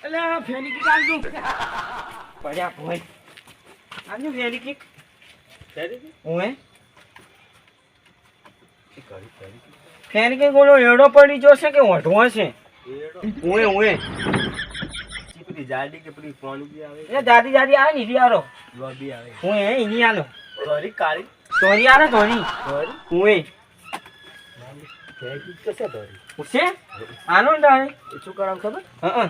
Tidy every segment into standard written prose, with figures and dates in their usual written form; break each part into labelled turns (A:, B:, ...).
A: એટલે ફેરી કિક આલજો પડ્યા ભાઈ આલજો ફેરી કિક ઓએ ફેરી કિક ઓલો એડો પડી જોશે કે ઓઢવો છે ઓએ ઓએ
B: ચીપડી જાડી કે પડી પાણી આવે
A: એ દાદી દાદી આવે ને ઈ આરો
B: લોબી આવે
A: ઓએ ઈની આલો
B: સોરી કાળી
A: તોરી આરે તોરી
B: સોરી
A: ઓએ
B: ફેરી કસે દોરી
A: ઉસે આનો ને તારે
B: એ શું કરાવ ખબર
A: હા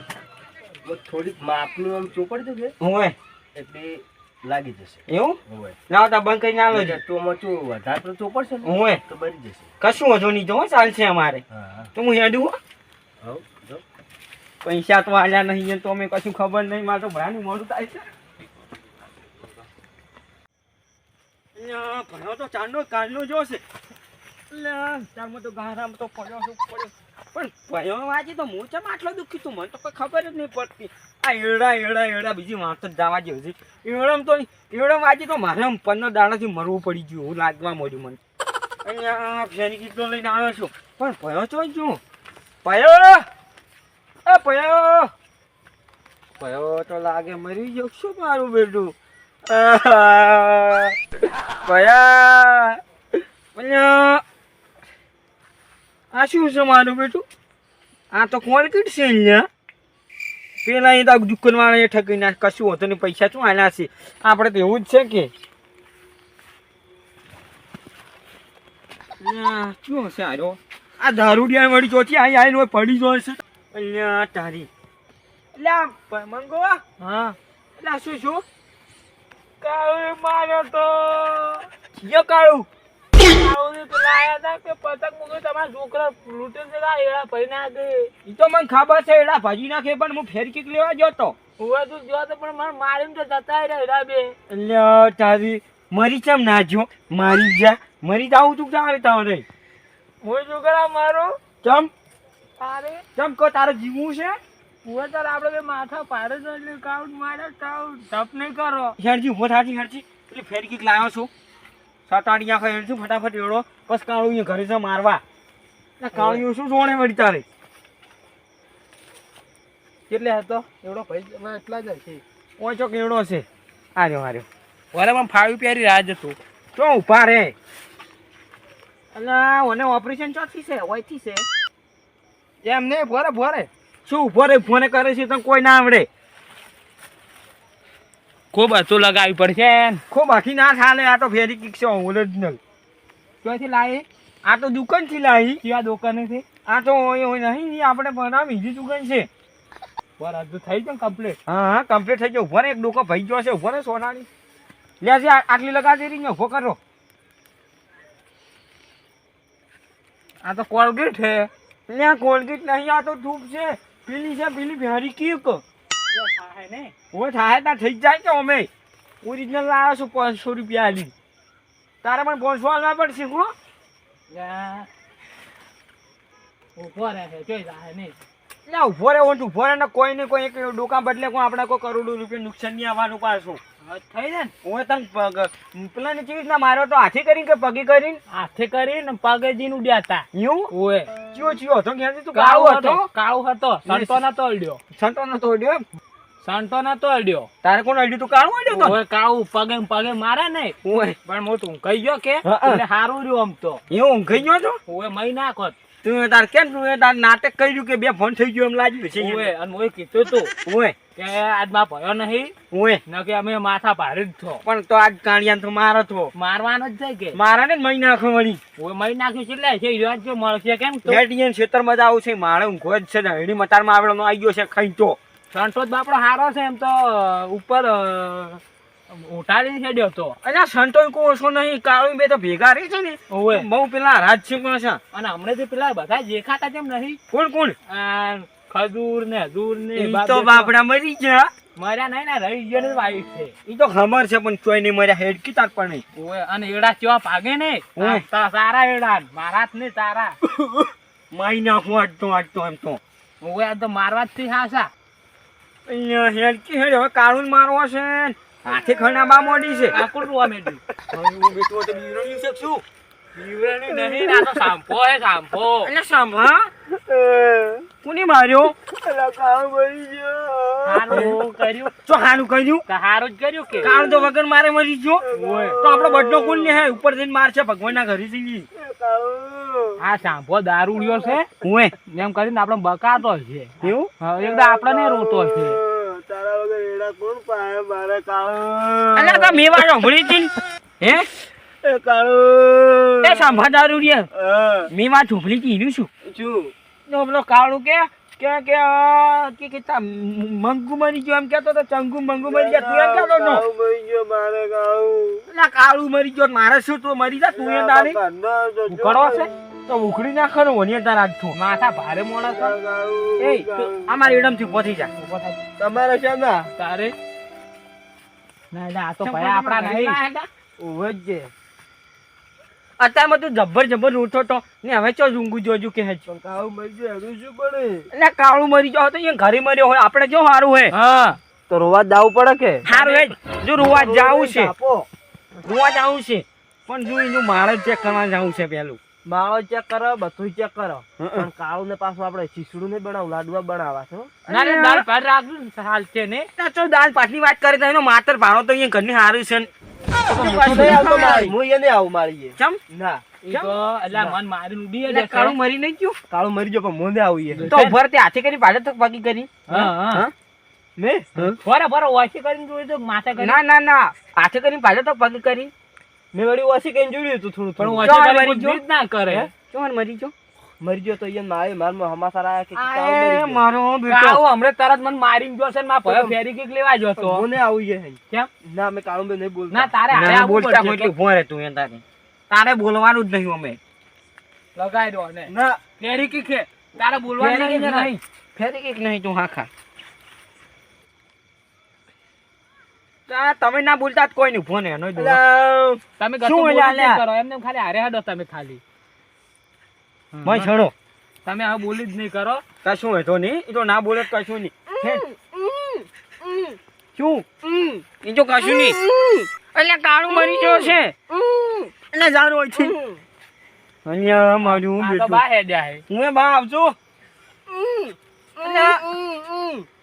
B: થોડીક માપનું આમ ચોપડી દે
A: ઓએ
B: એટલે લાગી જશે
A: એવું
B: હોય
A: લાવ તા બંધ કરીને આલો
B: તો મચું વધારે તો ચોપડશે ને
A: ઓએ
B: તો બરી જશે
A: કશું વધુ નહીં જો ચાલશે અમારે
B: હા
A: તો હું હેડું હો.
B: હવ જો
A: પૈસા તો આલ્યા નહીં તો અમે કશું ખબર નહીં મારે તો ભરાનું મોડું થાય છે ભણો તો ચાંદો કાઢલો જોશે ચારમાં તો ગારામ તો પડ્યો પણ ભયો વાંચી તો હું ચમ આટલો દુઃખી તું મને તો કોઈ ખબર જ નહીં પડતી આ એડા બીજી વાત જ જવા જેવું છે એડમ તો એડમ વાંચી તો મારે 15 દાડાથી મરવું પડી ગયું એવું લાગવા મળ્યું મને અહીંયા ફેરી કેટલો લઈને આવ્યો છું પણ ભયો ચોઈ ગયું ભયો તો લાગે મરી ગયો શું મારું બેટું ભયા આ શું છે મારું બેટું આ તો કોણ કીધું છે અહીંયા પેલા અહીં તો દુકાનવાળા એ ઠકી ના કશું હોતું નહીં પૈસા શું આના છે આપણે તો એવું જ છે કે શું હશે આરો આ દારૂડિયા વળી ચોથી અહીં આવીને પડી જો હશે અહીંયા તારી એટલે મંગો હા એટલે શું કાળું માર્યો તો યો કાળું તમારા છોકરા લૂંટે છે એડા ભાઈ ના દે ઈ તો મને ખબર છે એડા ભાજી નાખે પણ હું ફેરી કિક લેવા ગયો તો હું તું ગયો તો પણ મને મારીને તો જતા રહ્યા બે એટલે તારી મરી ચમ ના જો મારી જા મરી જાવું તું તારે તારે હું છોકરા મારો ચમ તારે ચમ કો તારે જીવવું છે હું તારે આપણે બે માથા પાડે છે એટલે કાઉન્ટ મારે કાઉન્ટ તપ નહીં કરો હેરજી ઉભો થાજી હેરજી એટલે ફેરી કિક લાવ્યો છું સાતાડી આખો હેરજી ફટાફટ એડો બસ કાળું અહીંયા ઘરે છે મારવા એટલે કાળું શું જોણે વળી તારે કેટલે હતો એવડો ભાઈ એટલા જ છે ઓછો કેવડો છે આર્યો વરામાં ફાવી પ્યારી રાજ હતું તો ઉભા રે અલા ઓને ઓપરેશન ચોથી છે ઓયથી છે એમ ને ભોરે શું ઉભો રે ફોને કરે છે તો કોઈ ના આવડે ખૂબ હતું લગાવી પડશે ખૂબ આખી ના થાલે આ તો ફેરી કિક છે ઓરિજિનલ ક્યાંથી લાવી આ તો દુકાનથી લાવી ક્યાં દુકાનેથી આ તો નહીં આપણે બનાવ બીજી દુકાન છે બરાબર થઈ ગયો કમ્પ્લીટ હા કમ્પ્લીટ થઈ ગયો ઉભો રે એક ડોકો ભાઈ ગયો છે ઉભો રે સોનાની લે છે આટલી લગાવી દે ઉભો કરો આ તો કોલગેટ છે લે કોલગેટ નહીં આ તો ધૂપ છે પેલી ભેરી કીક ઓ થાય તા થઈ જાય કે અમે ઓરિજિનલ લાવ્યો છું 500 રૂપિયા આલી તારે પણ 500 આલવા પડશે હો ઉભો રહે જોઈ જાય નહીં એટલે ઉભો રહે ને કોઈ ને કોઈ એક ડોકા બદલે કોઈ આપણે કોઈ કરોડો રૂપિયા નુકસાન નહીં આવવાનું પાછું થઈ ને હું તને પેલા ને ચીજ ના માર્યો તો હાથે કરીને કે પગે કરીને હાથે કરીને પગે જીન ઉડ્યા હતા એવું ઓએ ચિયો હતો કે તું કાળો હતો સંતો નતો અડ્યો તારે કોણ અડ્યું તું કાળું અડ્યો તો ઓએ કાળું પગે મારે ને ઓએ પણ હું તું કહી ગયો કે એટલે હારું રહ્યું આમ તો એવું કહી ગયો તો ઓએ મહી નાખો તું તાર કેમ તું તાર નાટક કર્યું કે બે ફોન થઈ ગયો એમ લાગ્યું છે ઓએ અને મોય કીધું તું ઓએ કે આજ માં ભયો નહીં ઓએ ન કે અમે માથા ભારે જ છો પણ તો આજ કાણિયા તો મારો તો મારવાનો જ છે કે મારા ને મહી નાખો વળી ઓએ મહી નાખ્યું એટલે છે યોજ જો મળશે કેમ તો એટીએન ક્ષેત્ર માં આવું છે મારે ઊંઘો જ છે ને એની મતાર માં આવડો આવી ગયો છે ખાઈ તો સંતો જ બાપડો હારો છે એમ તો ઉપર ઉઠાડી છેડ્યો તો અરે સંતો કોશો નહીં કાળું બે તો ભેગા રહી છે ને ઓએ બહુ પેલા રાજસિંહ છે અને હમણાં પેલા બધા દેખાતા કેમ નહીં કોણ ખજૂર ને હજૂર ને તો બાપડા મરી ગયા મર્યા નહીં ને રહી ગયો ને વાઈફ છે ઈ તો ખબર છે પણ ચોઈ નહીં મર્યા હેડ કી તાર પણ નહીં ઓએ અને એડા કેવા ભાગે ને સારા એડા મારા જ ને તારા માઈ નાખું આટતો એમ તો ઓએ આ તો મારવા જ થી હાસા અહીંયા હેડ કી હેડ હવે કાળું મારવા છે હાથે ખણા બા મોડી છે આકુડ રોવા મેડી હું બેટો તો બીરો ની શકશું
C: પીવરાનું નહીં આ તો શામ્પો હે શામ્પો
A: એટલે સાંભળા કોને માર્યો
B: અલા કાળો મરી ગયો.
C: હારું કર્યું
A: તો હારું કર્યું
C: તો હારું જ કર્યું કે
A: કાળ તો વગર મારે મરી ગયો
C: ઓય.
A: તો આપણો બદલો કોણ લે હે ઉપર જઈને મારશે ભગવાનના ઘરે જઈને
B: કાળો.
C: આ શામ્પો દારૂડિયો છે
A: ઓય
C: એમ કરીને આપણે બકાતો છે
A: એવું
C: હા એકદમ આપણને રોતો છે
B: તારા વગર એડા કોણ પાય મારે કાળો.
A: અલ્યા તો મેવા સાંભળી હતી હે
B: એ કાળો.
A: એ સાંભા દારૂ રે
B: હા.
A: મેવા ચોપડી થી હીરું શું
B: શું?
A: તો પેલો કાળું કે તા મંગુ મરી ગયો એમ કેતો તો ચંગુ મંગુ મરી ગયા તું એમ કેતો નો
B: કાળો મરી ગયો મારે કાળો.
A: અલ્યા કાળું મરી ગયો મારે શું તું મરી જા તું એ દાડી
B: ઘરનો જો જો.
C: ઉકળો છે
A: તો ઉખડી નાખો ને ઓની તાર રાખતો
C: માથા ભારે મોડા છે
B: કાળો.
A: એ અમાર એડમ થી પહોંચી જા
B: તમારે છે ને
C: તારે ના ના આ તો ભાઈ આપણા નહીં
A: ઓવે જ અત્યારમાં તું જબ્બર જબ્બર રોતો તો ને હવે ચો ઊંઘું જોજુ કે હજ
B: પણ કાળો મરી ગયો એનું શું પડે?
A: એટલે કાળું મરી ગયો તો અહીંયા ઘરે મર્યો હોય આપણે જો સારું હે
C: હા
B: તો રોવા જવું પડે કે
A: સારું હે જો રોવા જાવું છે
B: આપો.
A: રોવા જાવું છે પણ જો એનું મારે ચેક કરવા જાવું છે પેલું
B: માળો ચેક કરો બધું ચેક કરો પણ કાળું ને પાછું આપણે શીસડું નહીં બનાવું લાડવા બનાવવા છો.
C: ના ના દાળ ભાત રાખજો ને હાલ છે ને
A: ના ચો દાલ પાટલી વાત કરે તો એનો માતર ભાણો તો અહીંયા ઘરની હારું છે ને.
B: હું નહીં આવતો મારી. હું અહીંયા નહીં આવું મારી
A: ચમ
B: ના.
C: ઈ તો એટલે મન મારીને ઉડી
A: એટલે
C: જશે.
A: કાળું મરી નહીં ગયું
B: કાળું મરી ગયો પણ હું નહીં આવું અહીંયા.
A: તો ઉભર તે હાથે કરી પાછળ તો બાકી કરી
C: હા હા
B: મેં?
C: બરાબર બરાબર વાસી કરીને જોઈ તો માથે કરી
A: ના ના ના હાથે કરી પાછળ તો બાકી કરી
B: મેં વળી ઓછી કઈ જોયું હતું થોડું
C: પણ
B: થોડું.
C: વાસી
A: મરી
C: કરીને
A: ગયો?
C: કોઈ જ ના કરે
A: ચોન મરી ગયો
B: મરી ગયો તો અહીંયા મારે હમાસાર આયા કે કાળું મરી
A: આય
B: ગયો.
A: મારો બેટો
C: કાળો હમણે તરત મને મારીને જોશે ને મારા ભાઈ ફેરી કિક લેવા જતો
B: હું નહીં આવું અહીંયા.
C: કેમ
B: ના મેં કાળું નહીં બોલતા.
C: ના તારે હારે
A: ના
C: આવવું
A: બોલતા
C: પડશે
A: હોય એટલે ઉભો રહે તું એમ તારે બોલવાનું જ નહીં અમે
C: લગાઈ દો ને
B: ના
C: ફેરી કિક છે તારે બોલવાનું
A: ફેરી
C: નહીં
A: કિક
C: નહીં
A: ફેરી કઈક નહીં તું હા ખા તમે ના બોલતા જ કોઈ નહીં ઉભો ને એનો જ
B: અલા,
C: તમે
A: શું
C: ગતું બોલી
A: અલ્યા,
C: જ નહીં
A: અલ્યા?
C: કરો એમને ખાલી હારે હાડો તમે ખાલી
A: ભાઈ છોડો
C: તમે હવે બોલી જ નહીં કરો
A: કશું હોય તો નહીં એ તો ના બોલે તો કશું નહીં શું એ તો કશું નહીં એટલે કાળું મરી ગયો છે એટલે જાણો હોય છે અહીંયા મારું
C: આ તો
A: બેટું
C: બા હેડ્યા હે
A: હું બા આવજો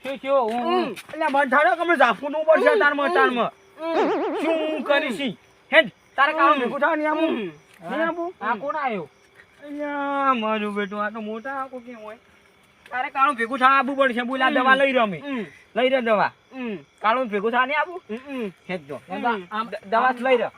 C: શું શું હું
A: એટલે બંધાડો કમે ઝાફું નું પડશે તારમાં શું કરીશી હેડ તારે કાળું ભેગું થવા નહીં આવું નહીં આવું
C: આ કોણ આવ્યો
A: અહીંયા મારું બેટું આ તો મોટા આખું કેમ હોય તારે કાળું ભેગું થવા આવવું પડશે બોલા દવા લઈ રહ્યો અમે લઈ રહ્યો દવા કાળું ભેગું થવા નહીં આવું હેડ જો
C: આમ
A: દવા જ લઈ રહ્યો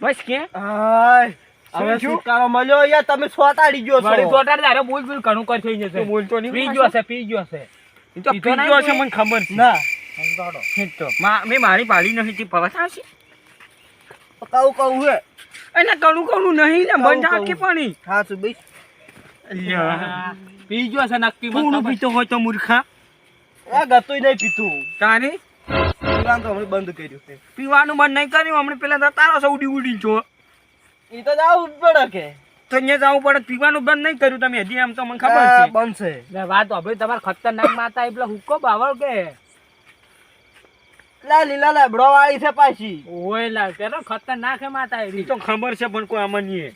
A: બસ કે
B: હાય. હવે
A: શું?
B: છુટકારો મળ્યો યાર તમે છોટાડી ગયો
C: વળી
B: છો.
C: ચોટાડી તારે બોલ બોલ ઘણું કર થઈ જશે
A: બોલતો નહીં
C: પી ગયો હશે પી ગયો હશે
A: એ તો
C: પીધો
A: પીજો
C: નહીં
A: છે મને ખબર છે
B: ના
A: હેડ તો મેં મારી પાડી નથી તે પવસ આવશે
B: કહું હે
A: એને કણું નહીં ને બંધ
B: કહું.
A: આખી પાણી
B: હા શું ભાઈ
A: અલ્યા
C: પી ગયો હશે નક્કી મને
A: પૂરું
C: ખબર.
A: પીતો હોય તો મૂર્ખા
B: આ ગતુંય નહીં પીતું
A: તારે
B: પીવાનું તો હમણાં બંધ કર્યું છે.
A: પીવાનું બંધ નહીં કર્યું હમણાં પેલા તો તારા સૌ ઉડી છો
B: ઈ તો જાવું જ પડે કે
A: તો અહીંયા જવું પડે પીવાનું બંધ નહીં કર્યું તમે હજી એમ તો મને ખબર
B: આ
A: છે
B: બંધ છે.
C: લે વાત આપણે તમારે ખતરનાક માતા એટલે હુક્કો બાવળ કે
B: લા લીલા લેબડો વાળી છે પાછી.
C: ઓય લા કે ખતરનાક હે માતા
A: એ
C: એવી
A: તો ખબર છે પણ કોઈ આમાં નહીં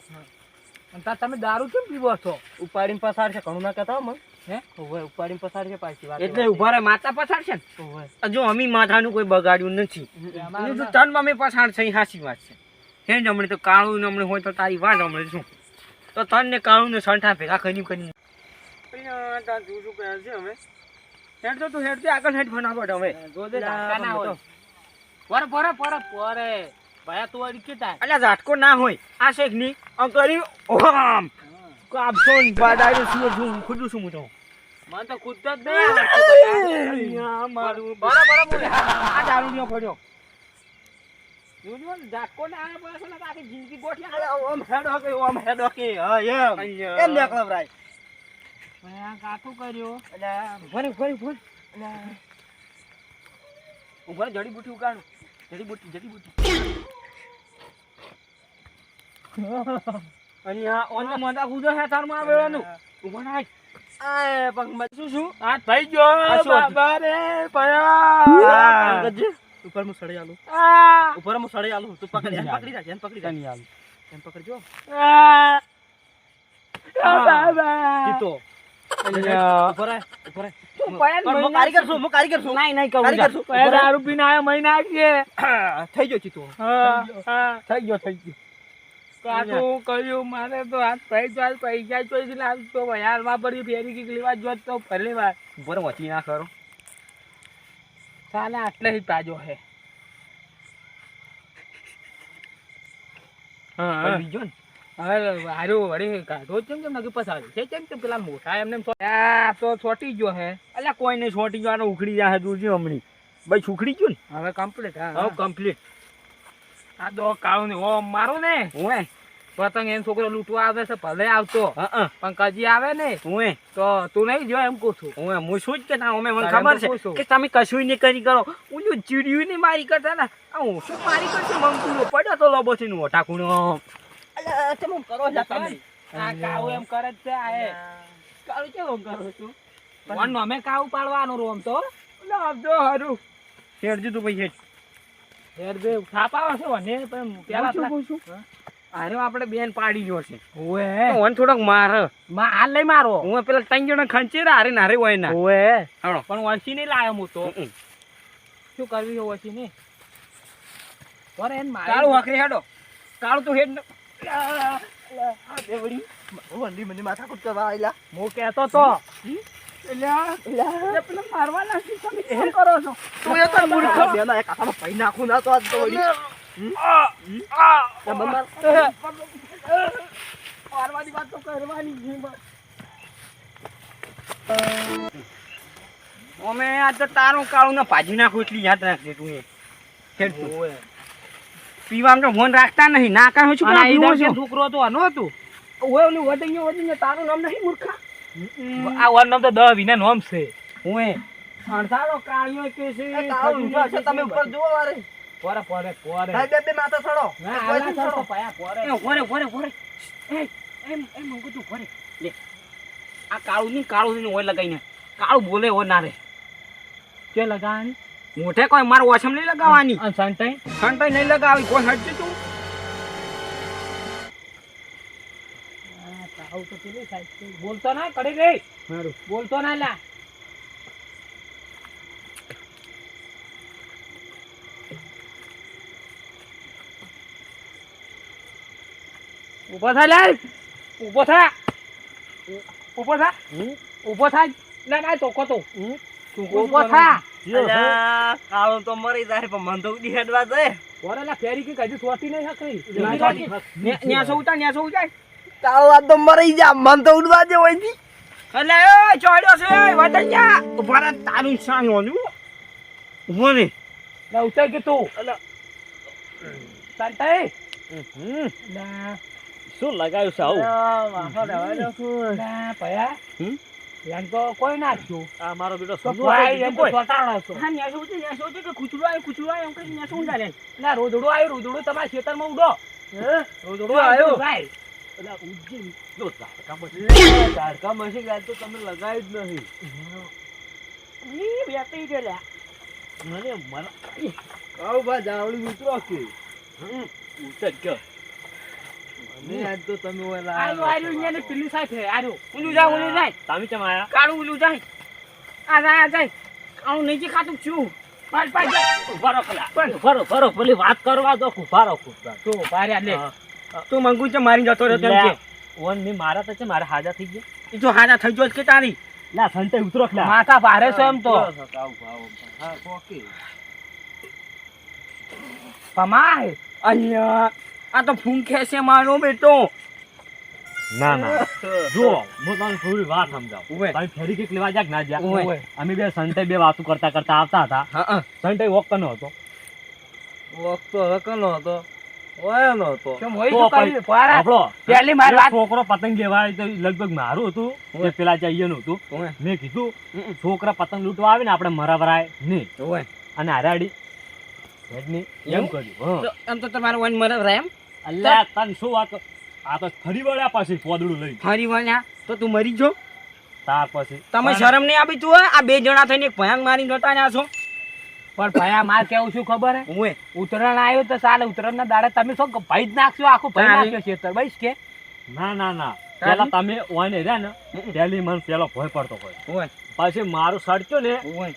C: અને તાર તમે દારૂ કેમ પીવો છો
B: ઉપાડીને પસાર છે ઘણું ના કહેતા હો મને.
C: હે
B: ઓવે ઉપાડીને પસાર છે પાછી વાત.
A: એટલે ઉભા રહે માતા પસાર છે ને
B: ઓવે.
A: જો અમે માથાનું કોઈ બગાડ્યું નથી
C: અમારું
A: તો તનમાં અમે પસાર થઈ હાચી વાત છે હે ને હમણાં તો કાળું ને હમણાં હોય તો તારી વાત હમણાં શું તો તન ને કાળું ને સંઠા ભેગા કરી તું શું કહે છે હવે હેડ તો તું હેડ આગળ હેડ ફટાફટ હવે
C: જોજે ઝાટકા ના હોય પોરે પોરે પોરે પોરે ભયા તું અડકી તા
A: અલ્યા ઝાટકો ના હોય આ શેખ ની આમ કરી ઓમ કાપસો ને બાડાયો શું ખુદું શું મોટો
C: મને તો ખુદ જ નહીં આવડતું
A: અહીંયા મારું
C: બરાબર બોલે
A: આ દારૂડિયો પડ્યો જોજો ને ઝાટકો ના આવે પછી ને આખી જિંદગી ગોઠી
B: અરે ઓમ હેડો કે હા એમ
A: અહીંયા.
B: એમ નીકળવરાય.
C: ભયા કાઠું કર્યો
A: અલ્યા ભરી અલ્યા ઉભા જડીબુટી ઉગાડો જડીબુટી અહીંયા ઓન મોંડા કૂદો હે તારમાં આવેવાનું ઉભા ના
B: આ પગ
A: શું
C: આ થઈ ગયો
A: આ શું હતું?
C: બાબા રે ભયા
B: પંકજ ઉપર હું સળી આલું
C: આ
B: ઉપર હું સળી આલું તું પકડી
A: નહીં
B: પકડી જા પકડી જા
A: તને આલું.
B: એમ પકડજો
C: આ
A: આ.
C: બાબા
B: જીતો
A: અલ્યા.
B: ઉપર આય ઉપર આય
C: તું પયાન
B: પણ હું
C: મહિના
B: કારીગર છું હું કારીગર છું
A: નહીં નહીં કહું
B: કારીગર છું
C: પયા દારૂ પીને આયો મહિના છે
B: થઈ ગયો જીતો
C: હા
A: થઈ ગયો થઈ ગયો
C: કાટું કર્યું મારે તો હાથ થઈ જાય પૈસા ચોઈસ લાવતો હાલમાં પડી ફેરી કીક લેવા જોત તો ભલે વાર
A: ઉપર વચી ના કરો
C: સાલા આટલે જ તાજો હે
A: પણ
C: હા
A: બીજો ને
C: હવે હારું વળી કાઢો કેમ કેમ નગી પસાડ્યું છે કેમ કેમ પેલા મોટા એમને આ તો છોટી ગયો હે
A: અલ્યા કોઈ નહીં છોટી જવાનો ઉખડી જાય દૂર છે હમણી ભાઈ સુખડી ગયું ને
C: હવે કમ્પ્લીટ
A: હવે
C: હા
A: કમ્પ્લીટ
C: આ દો કાળું ને ઓ મારું ને
A: ઓએ
C: પતંગ એમ છોકરો લૂંટવા આવે છે ભલે આવતો
A: હા
C: પણ કજી આવે ને
A: ઓએ
C: તો તું નહીં જો એમ કહું છું
A: ઓએ હું શું જ કહેતા અમે મને
C: તારે
A: ખબર
C: એમ તો
A: છે
C: પૂછું.
A: કે તમે કશું નહીં કરી કરો ઓલું ચીડિયું નહીં મારી કરતા ને આ હું શું મારી કરશે મંકુલો પડ્યો તો લોબો છે નું ઓટા કુણો
B: અલ્યા કેમ કરો છો તમે
C: આ કાવું એમ કરે જ છે આ એ. કાળું કેમ એમ કરો છું પણ અમે કાવું પાડવાનું રોમ તો લે આપજો હારું
A: શેરજી તું ભાઈ શેઠ
C: યાર બે છાપાવા છે વને પણ પેલા
A: પૂછું આરે આપણે બેન પાડી ગયો છે
C: ઓએ
A: ઓન થોડોક માર
C: માં હાલ લઈ મારો
A: હું પેલા ત્રણ જણા ખંચેરા હારે નારે હોય ના
C: ઓએ
A: હાલો
C: પણ વસી નહીં લાયો હું તો શું કરવી છે વસી ને ઓરે એન મારી
A: કાળું હકરી હેડો કાળું તું હેડ ન-
C: આ દેવડી
B: વંડી મને માથા કૂટ કરવા આયલા
C: હું કહેતો તો એટલે પેલા મારવાના છે તમે કેમ કરો છો
A: તું એક જ મૂર્ખ
B: બેના એક હાથમાં પૈ નાખું ના તો આજ તો વળી
C: મારવાની વાત તો કરવાની છે
A: અમે આ તો તારું કાળું ને ભાજી નાખું એટલી યાદ રાખજે તું એ હેડ તું.
C: ઓએ
A: પીવામાં તો ફોન રાખતા નહીં ના કાંઈ શું
C: અને આ
A: પીવો
C: ઈદર
A: છો
C: કે છોકરો તો આનો હતું
A: ઓય ઓલું વડીને તારું નામ નહીં મૂર્ખા
C: આ વન નામ તો 10 વિના નામ છે
A: ઓય અણસારો કાળિયો કે છે
B: એ કાળું ઊંધો હશે તમે ઉપર જુઓ વારે
C: પોરે પોરે પોરે
B: ભાઈ બે માથા સડો
C: ના
B: એક
C: આલા
B: બાજુ
C: સર તો
B: સડો.
C: પાયા પોરે
A: એ ભોરે ભોરે એમ મંગુ તું ભોરે લે આ કાળું નહીં કાળું નહીં ઓય લગાઈને કાળું બોલે હો ના રે
C: કે લગાવાની
A: મોઢે કોઈ માર ઓછમ નહીં લગાવવાની
C: અને સંતાઈ
A: ઘંટાઈ નહીં લગાવી કોઈ હટજે તું
C: તાવ તો પેલી સાઈડ બોલતો ના કડી રે મારું બોલતો ના લા ઉભો થા લે ઉભો થા ઉભો થા ઉભો થા ના ના તો કોતો ઉભો થા
B: અલ્યા કાળું તો મરી જાય પણ મન તો ઉડી હેડવા જાય
C: ઓરેલા ફેરી કે કદી સોટી નહીં હકરી
A: ન્યા સૌ જાય
B: કાળું આજ તો મરી જા મન તો ઉડવા દે હોયથી
A: એટલે એ ચોડ્યો છે વતન જા ઉભા તારું સાંગોનું ઉભો ને
C: ના ઉતાર કે તું સંતાઈ ના
B: શું લગાવ્યું છે આવું
C: ના પયા એમ તો કોઈ નાખ્યું
B: આ મારો બેટો
C: તો ભાઈ એમ તો સોટાણો છો
A: હા ન્યા સૌ કે ખુચડો આવ્યો એમ કઈ ન્યા સૌ જાય
C: ના રોજડું આવ્યું રોજડું તમારા ખેતરમાં ઉડો રોજડું
B: આવ્યો?
C: આવ્યું ભાઈ
B: ઝાડકા મશીન આજ તો તમે લગાવ્યું જ નહીં
C: બેટી ગયેલા
B: મને આવ બા જાવડી ઉતરો કે ઉતર ગયો મને આજ તો તમે ઓલા
C: આયુ આયુ અહીંયા પેલી સાથે આયુ
A: ઉલું જાય
B: તમે કેમ આયા
A: કાળું ઉલું જાય આ જાય કાળું નહીં ખાતું છું પાડ
B: ઉભારો કલા ઉભારો પેલી વાત કરવા દો ઉભારો
C: તો ભારે લે
A: તું મંગુ છે મારી જતો રહ્યો તેમ કે
B: ઓન મે મારા તો છે મારા હાજા થઈ ગયા
A: ઈ તો હાજા થઈ ગયો છે કે તારી
B: ના સંતે ઉતરો કલા
C: માથા ભારે છે એમ તો
B: હા ઓકે
C: પમાય
A: અહીંયા આ તો ફૂંકે છે મારો બેટો
B: ના ના જો હું તમને થોડી વાત સમજાવું
A: ઉવે.
B: તમે ફેરી કેક લેવા જાક ના જા
A: ઉવે.
B: અમે બે સંતે બે વાતો કરતા કરતા આવતા હતા
A: હા
B: સંતે વોક કનો હતો
D: વખતો હવે કનો હતો ઓય નો હતો
C: કેમ હોય
B: તો
C: શું
B: પછી
C: કરી પારા
B: આપણો
C: પહેલી મારી વાત
B: છોકરો પતંગ લેવા આવ્યો તો લગભગ મારું હતું
A: ઉવે.
B: એ પેલા જઈએનું હતું
A: ઉવે.
B: મેં કીધું છોકરા પતંગ લૂંટવા આવે ને આપણે મરાવરાય નહીં
A: ઓય
B: અને હારાડી હેડની એમ કર્યું હા
A: તો એમ તો તમારો વન મરદ રહે એમ
B: અલ્યા તને શું વાત આ તો ફરી વળ્યા પાછી પોદડું લઈ
A: ફરી વળ્યા તો તું મરી જો
B: તાર પછી
A: તમે શરમ નહીં આપી તું આ બે જણા થઈને એક ભયાન મારી જતા રહ્યા છો
C: પણ ભાઈ આ માર કેવું શું ખબર હે
A: ઓય
C: ઉત્તરાયણ આવ્યો તો ચાલે ઉત્તરાયણના દાડે તમે શું ભાઈ જ નાખશો આખું ભાઈ
A: તારી.
C: નાખ્યો ખેતર બસ કે
D: ના પેલા તમે ઓને રહ્યા ને પહેલી મન પેલો ભય પડતો હોય
A: ઓય
D: પછી મારું સડક્યો ને
A: ઓય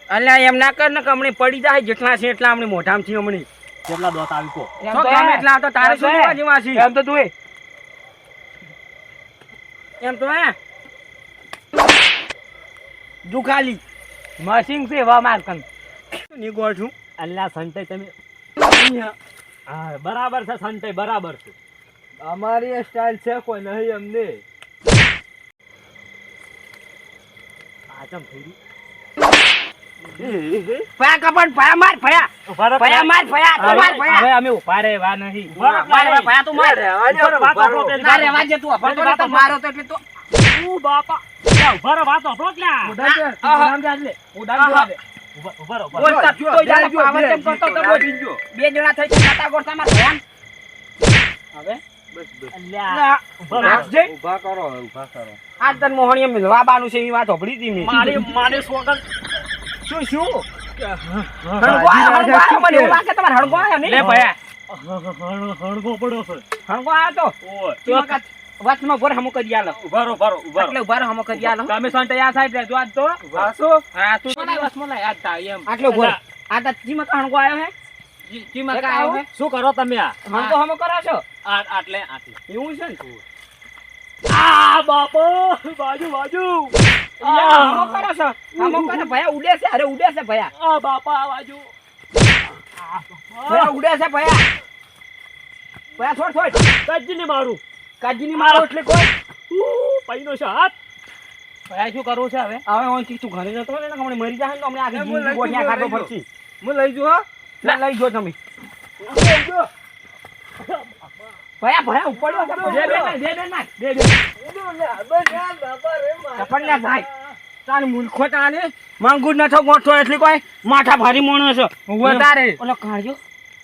A: અલ્યા એમ ના કર ને કે હમણાં પડી જાય જેટલા છે એટલા હમણાં મોઢામાંથી હમણાં
D: કેટલા દોત આવી કો
C: એમ
A: તો
C: તો
A: ગમે
C: હે.
A: એટલા તો તારે શું
C: એમ તો
A: લેવા
C: હે.
A: જેવા છે
C: એમ તો તું એ
A: એમ તો હે દુખાલી
C: મશીન છે વા માર કન
A: નીકળ છું
D: અલ્લા સંતાઈ તમે હા બરાબર છે સંતાઈ બરાબર છે
B: અમારી સ્ટાઇલ છે કોઈ નહીં અમને.
D: આ ચમ થઈ
A: ભયા કપડ ભયા માર ભયા ભયા માર ભયા તો માર ભયા
C: હવે અમે ઉભા રહેવા નહીં
A: માર ભયા તું માર ના રેવા જે તું અફર તો મારો તો એટલે તો
D: બાપા ઉભા રહો વાત આપણો ક્યાં
C: ઉડામ જા લે ઉડામ જા દે
D: ઉભા રહો
A: બોલ તા તો જાય પાવર તેમ કરતો તો બોલ બે જણા થઈ ગયા નાટા ગોળતા માર ભયા હવે
D: અલ્યા ઉભા રહો
A: રાખજે
B: ઊભા કરો ઊભા કરો.
A: આજ તન મોહણીએ મિલવા બાનું છે એ વાત હોભળી હતી મેં
D: મારી સોગન
A: શું શું હણગો મને એવું લાગે તમારે હણગો આવ્યો નહીં
C: લે ભયા
D: હણગો પડ્યો છે
A: હણગો આવ્યો તો
D: ઓય
A: તું કાચ વાતમાં ભર હમો કરી આલો
D: ઉભા રહો
A: એટલે ઉભા રહો હમો કરી આલો
C: તમે સંતે આ સાઈડ રહેજો આજ તો
A: વાસો
C: હા તું તો દિવસમાં લાય આજ તા એમ
A: આટલો ઉભો રહો. આ તા જીમાં કા હણગો આવ્યો હે
C: ચીમાં કા આવ્યો હે
D: શું કરો તમે આ
A: હણગો હમો કરો છો
D: આટલે
A: એવું છે ને
D: આ બાપો બાજુ
A: યા, હમો કરો છો હમો કરો ભયા ઉડે છે અરે ઉડે છે ભયા
D: આ બાપા આ બાજુ
A: ભયા ઉડે છે ભયા ભયા છોડ
D: કજની મારું
A: કાજીની મારો એટલે કોઈ
D: પૈનો છે હાથ
C: ભયા શું કરવું છે હવે
A: હવે હું તું ઘરે જતો ને હમણે મરી જાય ને તો હમણે આખી જિંદગી ગોઠિયા ખાતો પડશે
B: હું લઈ જુ હો.
A: લઈ જો તમે ભયા ભયા ઉપડ્યો છે
C: દે દે નાખ, દે દે નાખ, દે દે
A: કપડ ના થાય તાર મૂર્ખો તાને માંગુ નથો ગોઠો એટલે કોઈ માથા ભારી મોણો છે
C: વધારે
A: ઓલો કાઢ્યો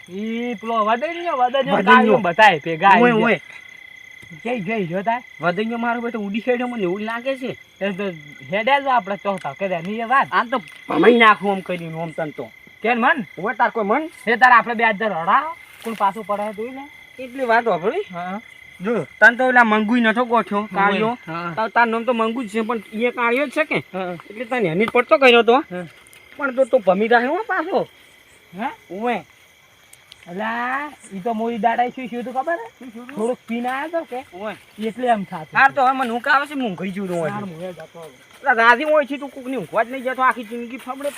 C: ઈ પેલો વદન્યો
A: વદન્યો.
C: કાળિયો બતાય ભેગા
A: ઓય
C: આવી
A: ઓય
C: જઈ જઈ જો તાર
A: વધીયો મારો બેટો ઉડી ખેડ્યો મને એવું લાગે છે
C: એ તો હેડે જ આપણે ચોથા કે ની એ વાત
A: આમ તો ભમાઈ નાખું આમ કરીને આમ તન તો
C: કેન મન
A: ઓય તાર કોઈ મન
C: એ તાર આપણે બે હજાર રડા કોણ પાછું પડે તું ને
A: એટલી વાત વાપરી
C: હા
A: જો તન તો ઓલા મંગુઈ નથો ગોઠ્યો કાળ્યો
C: હા
A: તાર નામ તો મંગુ જ છે પણ એ કાળ્યો જ છે કે
C: હા
A: એટલે તને એની જ પડતો કર્યો તો
C: હા.
A: પણ તો ભમી રહ્યો હો પાછો
C: હે
A: ઓય
C: અલા ઈ તો મોરી દાડા શું શું તો ખબર હે થોડુંક પીને આવ્યો તો કે
A: ઓય
C: એટલે એમ થાતું
A: હાર તો હવે મને ઊંઘ આવે છે હું ઊંઘી જઉં
C: તાર
A: છું
C: મોએ જતો હવે.
A: રાજી હોય છે તું કોકની ઊંઘવા જ નહીં જતો આખી જિંદગી ફબડે